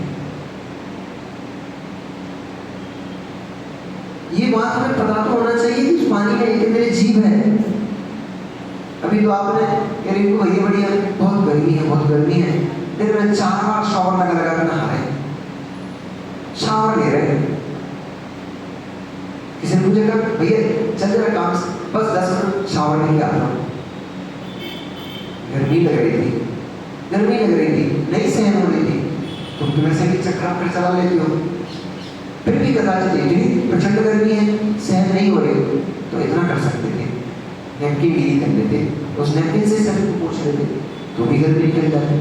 ये बात हमें पता तो होना चाहिए कि उस पानी में कितने जीव हैं। अभी तो आपने रिंकू भैया बढ़िया, बहुत गर्मी है, बहुत गर्मी है, दिन में 4 बार शावर लगा कर नहा रहे, शावर ले रहे। किसी ने पूछा भैया चल जरा काम से, बस 10 मिनट शावर लेके आता हूँ। गर्मी लग रही थी, गर्मी लग रही थी, नहीं सहन हो रही थी, तुम तो वैसे भी चक्कर फिर चला लेती हो, फिर भी कदाचित इतनी प्रचंड गर्मी है, सहन नहीं हो रही, तो इतना कर सकते थे, नैपकिन गीली कर लेते, उस नैपकिन से सर को पोंछ लेते, तो भी गर्मी निकल जाती।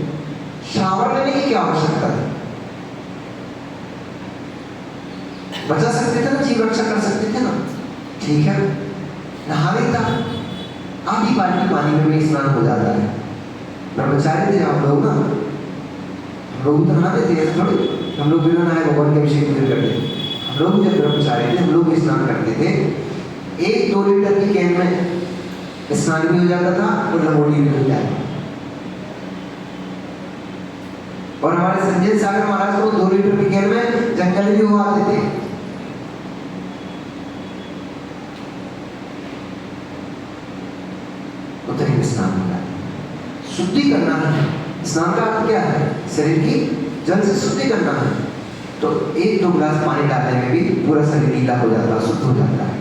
शावर लेने की क्या आवश्यकता है? बचा सकते थे ना, जीव रक्षा कर सकते थे ना। ठीक है, नहा लेता, आधी बाल्टी पानी में भी स्नान हो जाता है। ब्रह्मचारी थे हम लोग ना, हम लोग तो नहाते थे, थोड़ी हम लोग बिना नहाए भगवान के अभिषेक पूजन करते थे। हम लोग जब ब्रह्मचारी थे हम लोग भी स्नान करते थे। 1-2 लीटर की कैन में स्नान भी हो जाता था और लंगोटी भी हो जाती। और हमारे संजय सागर महाराज को 2 लीटर की कैन में जंगल भी हो आते थे। उतने में स्नान हो जाता। शुद्धि करना है, स्नान का अर्थ क्या है? शरीर की जल से शुद्धि करना है। तो 1-2 गिलास पानी डालने में भी पूरा शरीर नीला हो जाता है, शुद्ध हो जाता है।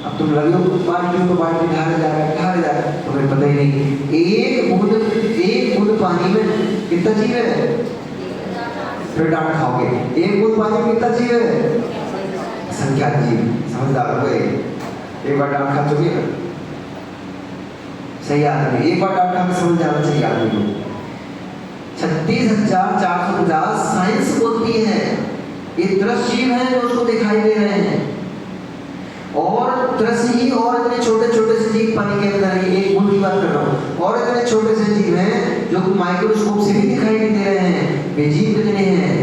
अब तुम लगे हो बाल्टी को बाल्टी ढाले जा रहा है, तुम्हें पता ही नहीं। एक बूंद पानी में कितना जीव है? फिर डांट खाओगे। 1 बूंद पानी में कितना जीव है? संख्यात जीव। समझदार हो गए, एक बार डांट खा चुके हैं। सही आदमी, एक बार डांट खा के समझ जाना चाहिए आदमी को। 36,450 साइंस बोलती है ये दृश्य जीव हैं जो उसको दिखाई दे रहे हैं, और दृश्य ही और इतने छोटे छोटे से जीव पानी के अंदर है। एक बूंद की बात कर रहा हूँ, और इतने छोटे से जीव हैं जो माइक्रोस्कोप से भी दिखाई नहीं दे रहे हैं। वे जीव कितने हैं?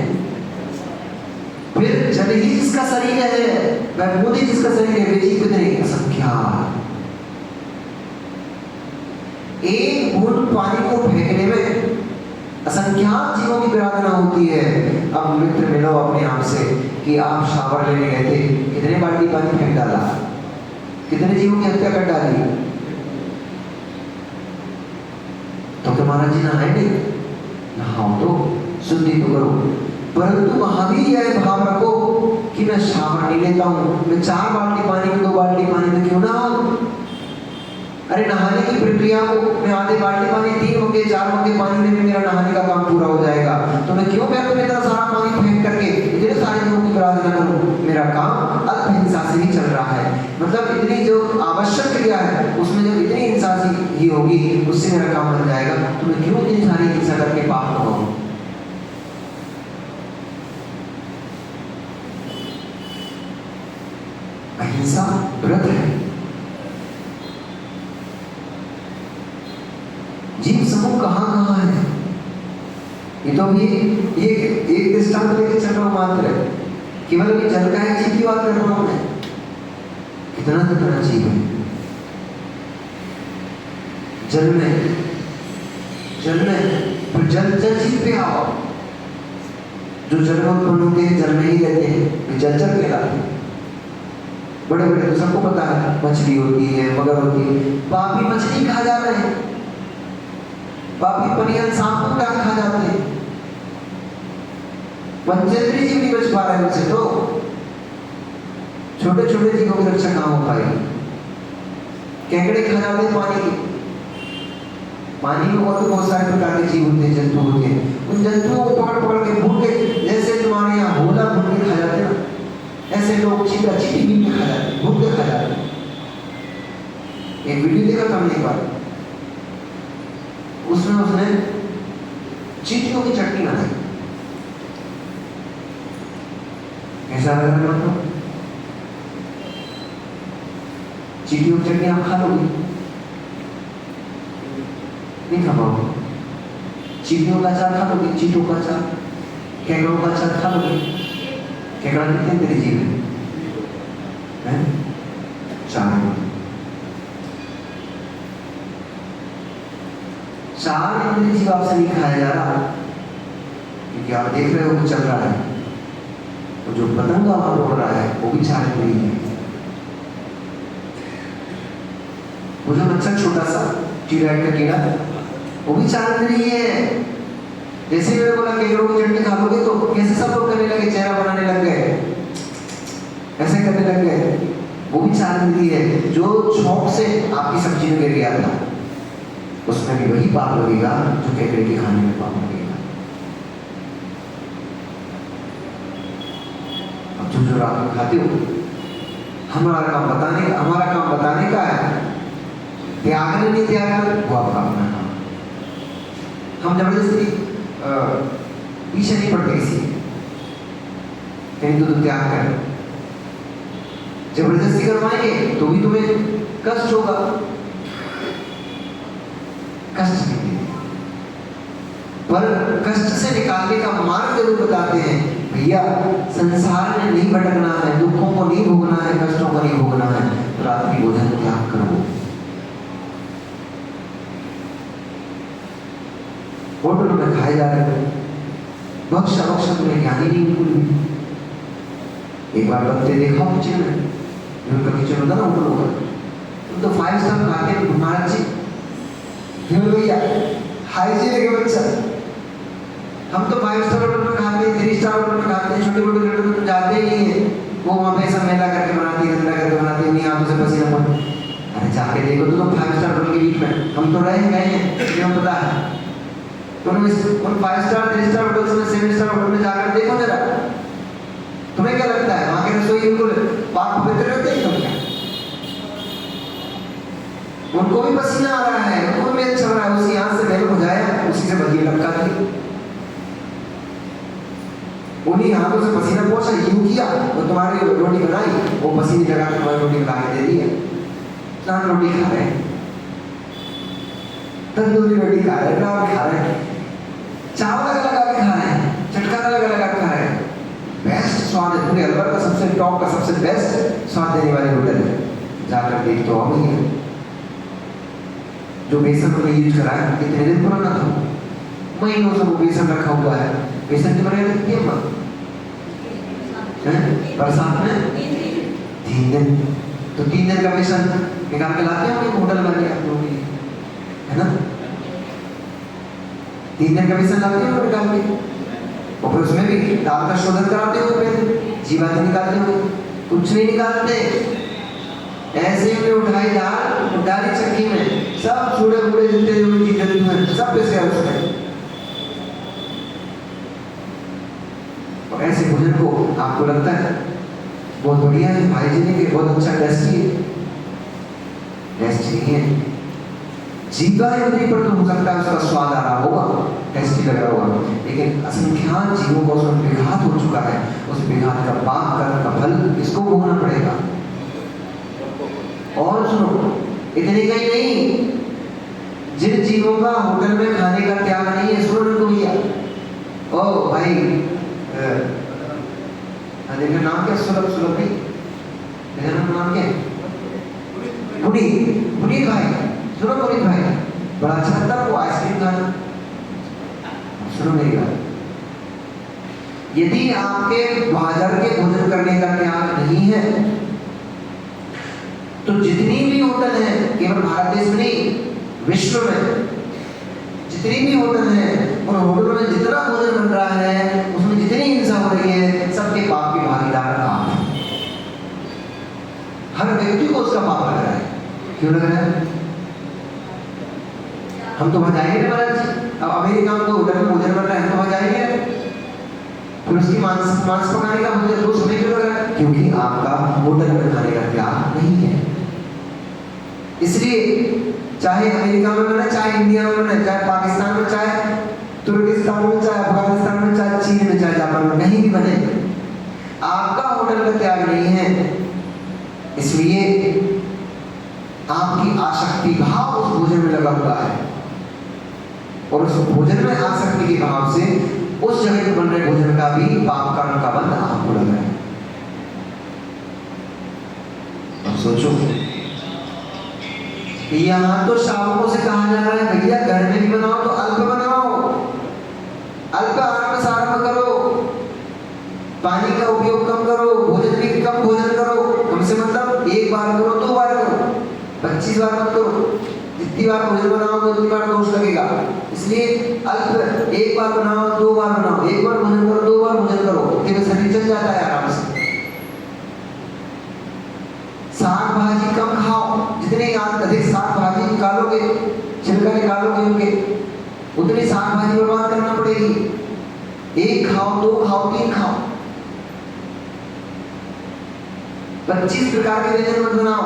फिर जल ही जिसका शरीर है, वह बूंद ही जिसका शरीर है, वे जीव कितने? असंख्यात। एक बूंद पानी को फेंकने में असंख्यात जीवों की विराधना होती है। अब मित्र मिलो अपने आप से कि आप शावर लेने गए थे, कितने बाल्टी पानी फेंक डाला, कितने जीवों की हत्या कर डाली। तो क्या महाराज जी नहाए नहीं? नहाओ तो, शुद्धि तो करो, परंतु वहां भी यह भाव रखो कि मैं शावर नहीं लेता हूं, मैं 4 बाल्टी पानी में 2 बाल्टी पानी में क्यों ना हूं। अरे नहाने की प्रक्रिया को मैं आधे बाल्टी पानी 3 मग्गे 4 मग्गे पानी में भी मेरा नहाने का काम पूरा हो जाएगा, तो मैं क्यों मैं तुम्हें इतना सारा पानी फेंक करके इतने सारे लोगों की प्रार्थना करूं? मेरा काम अल्प हिंसा से ही चल रहा है। मतलब इतनी जो आवश्यक क्रिया है उसमें जब इतनी हिंसा ही होगी उससे मेरा काम बन जाएगा, तो मैं क्यों इतनी सारी हिंसा करके पाप करूं? अहिंसा व्रत है। जीव समूह कहाँ है? ये तो अभी ये एक दृष्टांत लेके चल रहा हूं मात्र है, केवल अभी जल का एक जीव की बात कर रहा हूं मैं। कितना जीव है जल में, पर जल जीव पे आओ, जो जल में उत्पन्न होते हैं जल में ही रहते हैं, जल कहलाते हैं। बड़े बड़े तो सबको पता है, मछली होती है, मगर होती है। पापी मछली खा जा रहे हैं, पापी पनियन सांप को खा जाते हैं। पंचेंद्रीय जीव नहीं बच पा रहे उनसे, तो छोटे छोटे जीवों की रक्षा कहाँ हो पाएगी? केकड़े खा जाते हैं पानी की। पानी में और भी बहुत सारे प्रकार के जीव होते हैं, जंतु होते हैं। उन जंतुओं को पकड़ के भून के, जैसे तुम्हारे यहाँ होला भून के खा जाते हैं, ऐसे लोग चीटी भी खा जाते हैं, भून के खा जाते हैं। एक वीडियो देखा था हमने एक बार, उसने चीटियों की चटनी बनाई। कैसा लग रहा है? चीटियों की चटनी आप खा लोगे? नहीं खा पाओगे। चीटियों का अचार खा लोगे? चीटों का अचार, केकड़ों का अचार खा लोगे? केकड़ा कितने तेरे जीव है? 4 इंद्रिय जीव आपसे नहीं खाया जा रहा, क्योंकि आप देख रहे हो वो चल रहा है। तो जो पतंग वहां उड़ रहा है वो भी 4 इंद्रिय है। वो जो बच्चा छोटा सा टीराइड का कीड़ा, वो भी 4 इंद्रिय है। जैसे मैंने बोला केकड़ों की चटनी खा लोगे, तो कैसे सब लोग करने लगे, चेहरा बनाने लग गए, ऐसे करने लग गए। वो भी 4 इंद्रिय है। जो शौक से आपकी सब्जी में गिर गया था, उसमें भी वही पाप लगेगा जो केकड़े के खाने में पाप लगेगा। अब जो रात में खाते हो, हमारा काम बताने का है, त्यागने नहीं त्यागना वो आपका अपना काम। हम जबरदस्ती पीछे नहीं पड़ते किसी, कहीं तो त्याग कर, जबरदस्ती करवाएंगे तो भी तुम्हें कष्ट होगा, कष्ट नहीं, पर कष्ट से निकालने का मार्ग जरूर बताते हैं। भैया संसार में नहीं भटकना है, दुखों को नहीं भोगना है, कष्टों को नहीं भोगना है, रात्रि भोजन त्याग करो। होटल में खाए जा रहे हैं, बख्शा तुम्हें ज्ञान ही नहीं बिल्कुल भी। एक बार बंदे देखा किचन में, उनका किचन होता ना होटल होगा, तुम तो 5 स्टार खाते हैं महाराज जी, भैया हाइजीन के बच्चा। हम तो 5 स्टार होटल में खाते हैं, 3 स्टार होटल में खाते हैं, छोटे मोटे होटल में तो जाते ही नहीं है। वो वहाँ पे सब मेला करके बनाती है, गंदा करके बनाती है, उन्हीं हाथों से पसीना पड़। अरे जाके देखो तो 5 स्टार होटल के बीच में हम तो रहे गए हैं, क्यों पता है? उन 5 स्टार 3 स्टार होटल में 7 स्टार होटल में जाकर देखो जरा, तुम्हें क्या लगता है वहां के रसोई बिल्कुल पाक पवित्र रहते हैं? तुम क्या, उनको भी पसीना आ रहा है, उनको भी मेल चल रहा है, उसी हाथ से मेल बुझाया, उसी से भजिए लटका दी, उन्हीं हाथों से पसीना पहुंचा, यूं किया तो तुम्हारी रोटी बनाई, वो पसीने लगा के तुम्हारी रोटी बना के दे दी है। नान रोटी खा रहे हैं, तंदूरी रोटी खा रहे हैं, नान खा रहे हैं, चावल लगा के खा रहे हैं, चटका लगा खा रहे हैं। बेस्ट स्वाद है, पूरे अलवर का सबसे टॉप का सबसे बेस्ट स्वाद देने वाली होटल है, जाकर देख तो आओ। जो बेसन उन्होंने यूज करा है कितने दिन पुराना था, महीनों से वो बेसन रखा हुआ है। बेसन की बनाई रखती है माँ बरसात में 3 दिन, तो 3 दिन का बेसन निकाल के लाते हैं होटल वाले आप लोग, है ना? 3 दिन का बेसन लाते हैं निकाल के, और फिर उसमें भी दाल का शोधन कराते हो, फिर जीवाणु निकालते हो, कुछ नहीं निकालते, ऐसे ही उठाई दाल डाली चक्की में, सब छुड़े बुड़े जितने हुए चीजें हैं सब पिस गया उसमें। और ऐसे भोजन को आपको लगता है बहुत बढ़िया है, हाइजीनिक है, बहुत अच्छा टेस्टी है? टेस्टी नहीं है। जीवा इंद्री पर तो हो सकता है उसका स्वाद आ रहा होगा, टेस्टी लग रहा होगा, लेकिन असंख्यात जीवों को उसमें विघात हो चुका है। उस विघात का पाप कर्म का फल इसको भोगना पड़ेगा। और सुनो, इतने का ही नहीं, जिन जीवों का होटल में खाने का त्याग नहीं है, सुनो उनको भैया, ओ भाई देखो नाम क्या, सुलभ सुलभ नहीं, नाम क्या है, पुनीत भाई, सुनो पुनीत भाई, बड़ा अच्छा लगता है वो आइसक्रीम खाना। सुनो मेरी बात, यदि आपके बाजार के भोजन करने का त्याग नहीं है तो जितनी भी होटल है, केवल भारत देश में नहीं विश्व में जितनी भी होटल है, उन होटलों में जितना भोजन बन रहा है, उसमें जितनी हिंसा हो रही है, सबके पाप के भागीदार आप हैं। हर व्यक्ति को उसका पाप लग रहा है। क्यों लग रहा है? हम तो वहां जाएंगे ना महाराज, अब अमेरिका में होटल में भोजन बन रहा है, हम तो वहां जाएंगे, फिर उसकी मांस पकाने का मुझे दोष हमें क्यों लग रहा है? क्योंकि आपका होटल में खाने का त्याग नहीं है। इसलिए चाहे अमेरिका में बने, चाहे इंडिया में बने, चाहे पाकिस्तान में, चाहे तुर्किस्तान में, चाहे अफगानिस्तान में, चाहे चीन में, चाहे जापान में, कहीं भी बने, आपका होटल का त्याग नहीं है। इसलिए आपकी आसक्ति भाव उस भोजन में लगा हुआ है, और उस भोजन में आसक्ति के भाव से उस जगह पर बन रहे भोजन का भी पाप कर्म का बंध आपको लग रहा है। अब सोचो, यहाँ तो शावकों से कहा जा रहा है भैया घर में भी बनाओ तो अल्प बनाओ, अल्प आरंभ सारंभ करो, पानी का उपयोग कम करो, भोजन भी कम भोजन करो, कम से मतलब एक बार करो, 2 बार करो, 25 बार मत करो। जितनी बार भोजन बनाओगे उतनी बार दोष लगेगा। इसलिए अल्प, एक बार बनाओ, 2 बार बनाओ, एक बार भोजन करो, 2 बार भोजन करो, इतने में शरीर चल जाता है आराम से। साग भाजी कम खाओ, जितने अधिक साग भाजी निकालोगे, छिलका निकालोगे उनके, उतनी साग भाजी बर्बाद करना पड़ेगी। 1 खाओ, 2 खाओ, 3 खाओ, 25 प्रकार के व्यंजन मत बनाओ,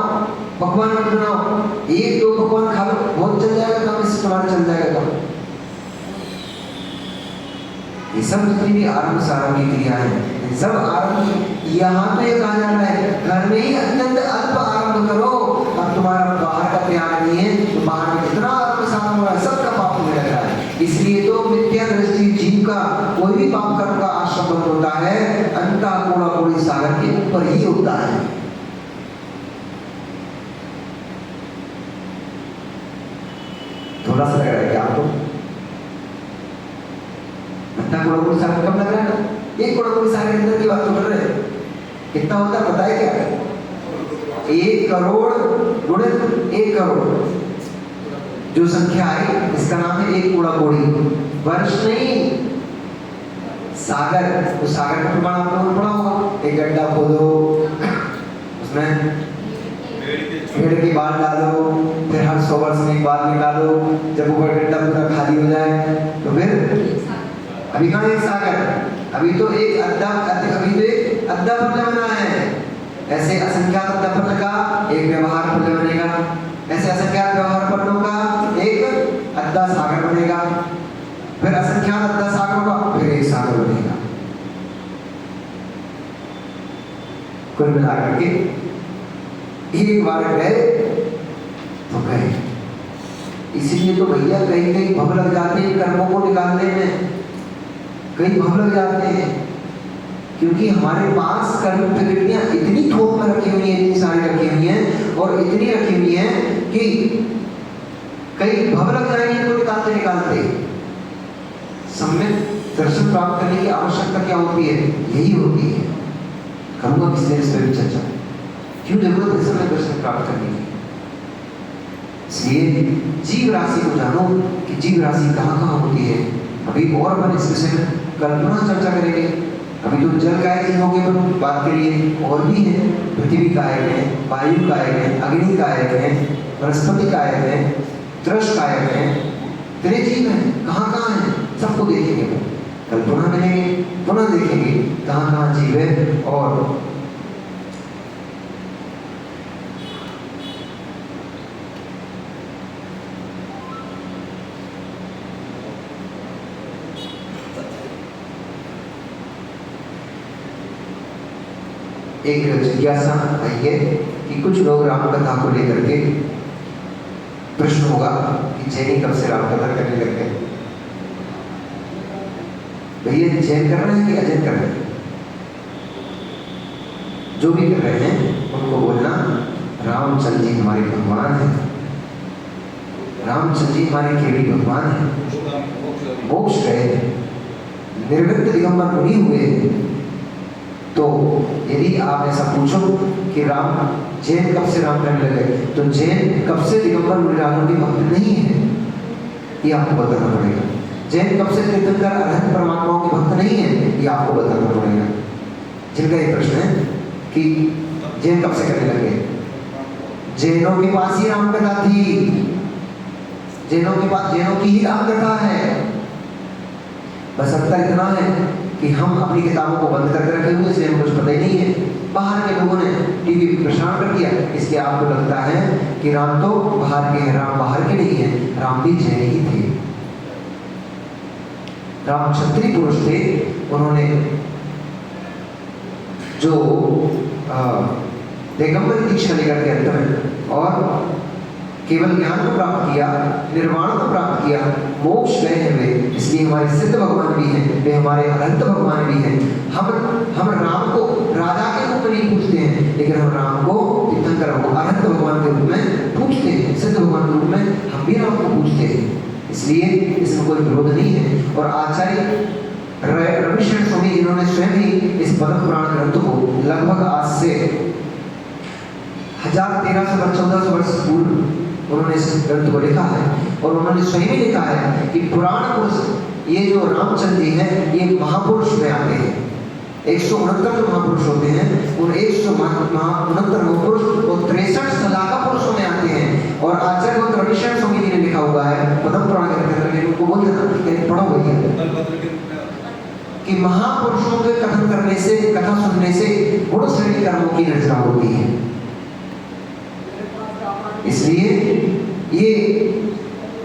पकवान मत बनाओ, 1-2 पकवान खा लो, बहुत चल जाएगा काम, इससे तुम्हारा चल जाएगा काम। ये सब जितनी भी आरंभ सारंभ की क्रिया है, सब आरंभ, यहाँ तो ये कहा जा रहा है घर में ही अत्यंत अल्प आरंभ करो। अब तुम्हारा बाहर का त्याग नहीं है, तो बाहर में जितना आरंभ सारंभ हो रहा है सबका पाप होने लग रहा है। इसलिए तो मिथ्या दृष्टि जीव का कोई भी पाप कर्म का आश्रम बंद होता है, अंतः कोड़ा कोड़ी सागर के ऊपर ही होता है। थोड़ा सा लग रहा है क्या आपको? अंतः कोड़ा कोड़ी सागर कम लग रहा है ना? एक कोड़ा कोड़ी सागर के अंदर की बात तो कर रहे हैं। कितना होता है पता है क्या? 1 करोड़ गुणित 1 करोड़ जो संख्या आई, इसका नाम है 1 कोड़ा कोड़ी। वर्ष नहीं, सागर। तो सागर का प्रमाण आप लोगों ने पढ़ा होगा, एक गड्ढा खोदो, उसमें पेड़ के बाल डालो, फिर हर 100 वर्ष में एक बाल निकालो, जब वो गड्ढा पूरा खाली हो जाए तो फिर अभी कहाँ एक सागर, अभी तो एक अद्दा, अभी तो एक अद्दा फल बना है। ऐसे असंख्यात अद्दा फल का एक व्यवहार फल बनेगा, ऐसे असंख्यात व्यवहार फलों का एक अद्दा सागर बनेगा, फिर असंख्यात अद्दा सागरों का फिर एक सागर बनेगा। कुल मिलाकर के एक बार गए तो गए। इसीलिए तो भैया कहीं कहीं भव लग जाते हैं कर्मों को निकालने में, कहीं भव लग जाते हैं, क्योंकि हमारे पास कर्म प्रवृत्तियां इतनी थोक में रखी हुई हैं, इतनी सारी रखी हुई हैं और इतनी रखी हुई हैं कि कई भव लग जाएंगे इनको निकालते निकालते। सम्यक दर्शन प्राप्त करने की आवश्यकता क्या होती है? यही होती है। करूंगा किसी दिन इस पर भी चर्चा, क्यों जरूरत है समय दर्शन प्राप्त करने की। इसलिए जीव राशि को जानो कि जीव राशि कहाँ कहाँ होती है। अभी और अपन इस विषय में कल्पना चर्चा करेंगे, अभी तो जल कायक जीवों के बात करिए, और भी है। पृथ्वी कायक है, वायु कायक है, अग्नि कायक है, वनस्पति कायक है, दृश्य कायक है, तेरे जीव हैं, कहाँ कहाँ हैं, सबको देखेंगे। कल पुनः मिलेंगे, पुनः देखेंगे कहाँ कहाँ जीव है। और एक जिज्ञासा आई है कि कुछ लोग राम कथा को लेकर के प्रश्न होगा कि जैनी कब से राम कथा करने लग गए। भैया जैन कर रहे हैं कि अजैन कर रहे हैं? जो भी कर रहे हैं उनको बोलना रामचंद्र जी हमारे भगवान हैं, रामचंद्र जी हमारे केवली भगवान हैं, मोक्ष गए, निर्विघ्न दिगंबर मुनि हुए। तो यदि आप ऐसा पूछो कि राम जैन कब से राम करने लगे, तो जैन कब से दिगंबर मुनिराजों के भक्त नहीं है, ये आपको बताना पड़ेगा। जैन कब से तीर्थंकर अरहंत परमात्माओं के भक्त नहीं है, ये आपको बताना पड़ेगा। जिनका ये प्रश्न है कि जैन कब से करने लगे, जैनों के पास ही राम कथा थी, जैनों के पास जैनों की ही राम कथा है। बस अंतर इतना है कि हम अपनी किताबों को बंद करके रखे हुए, इसलिए हमें कुछ पता ही नहीं है। बाहर के लोगों ने टीवी पर प्रसारण कर दिया, इसलिए आपको लगता है कि राम तो बाहर के हैं। राम बाहर के नहीं है, राम भी जैन ही थे। राम क्षत्रिय पुरुष थे। उन्होंने जो दिगंबर दीक्षा लेकर के अंत में और केवल ज्ञान को प्राप्त किया, निर्वाण को प्राप्त किया, मोक्ष गए हैं वे। इसलिए हमारे सिद्ध भगवान भी हैं, वे हमारे अनंत भगवान भी हैं। हम राम को राजा के रूप में नहीं पूछते हैं, लेकिन हम राम को तीर्थंकर अनंत भगवान के रूप में पूछते हैं, सिद्ध भगवान के रूप में हम भी राम को पूछते हैं। इसलिए इसमें कोई विरोध नहीं है। और आचार्य रविशरण स्वामी इन्होंने स्वयं ही इस पद्म पुराण ग्रंथ को लगभग आज से 1300-1400 वर्ष पूर्व उन्होंने इस ग्रंथ को लिखा है। और उन्होंने स्वयं ही लिखा है कि पुराण पुरुष, ये जो रामचंद्र जी हैं, ये महापुरुष में आते हैं। 169 जो महापुरुष होते हैं, उन 169 महापुरुष वो 63 सलाका पुरुषों में आते हैं। और आचार्य रविशरण स्वामी जी ने लिखा हुआ है पद्म पुराण के अंदर, उनको बोलते ना पढ़ो भैया, कि महापुरुषों के कथन करने से, कथा सुनने से गुण श्रेणी कर्मों की रचना होती है। इसलिए ये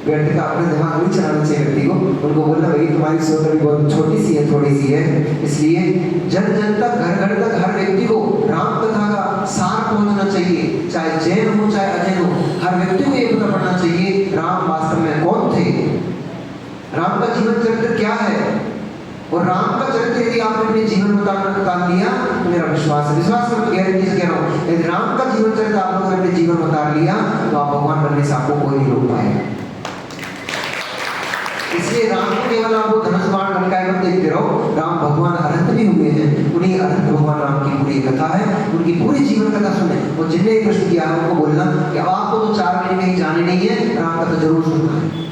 व्यक्ति का अपने दिमाग नहीं चलाना चाहिए व्यक्ति को। उनको बोलना भाई तुम्हारी सोच अभी बहुत छोटी सी है, थोड़ी सी है। इसलिए जन जन तक, घर घर तक हर व्यक्ति को राम कथा का सार पहुंचना चाहिए, चाहे जैन हो चाहे अजैन हो। हर व्यक्ति को ये पता पड़ना चाहिए राम वास्तव में कौन थे, राम का जीवन चरित्र क्या है। और राम का चरित्र यदि आपने अपने जीवन में उतार लिया तो मेरा विश्वास कर गारंटी से कह रहा हूँ, यदि राम का जीवन चरित्र आप लोगों ने अपने जीवन में उतार लिया तो आप भगवान बनने से आपको कोई नहीं रोक पाएगा। इसलिए राम को केवल आप वो धनुष बाण लटकाए मत देखते रहो, राम भगवान अनंत भी हुए हैं। उन्हीं अनंत भगवान राम की पूरी कथा है, उनकी पूरी जीवन कथा सुने। और जिनने प्रश्न किया उनको बोलना कि अब आपको तो 4 महीने कहीं जाने नहीं है, राम कथा जरूर सुनना है।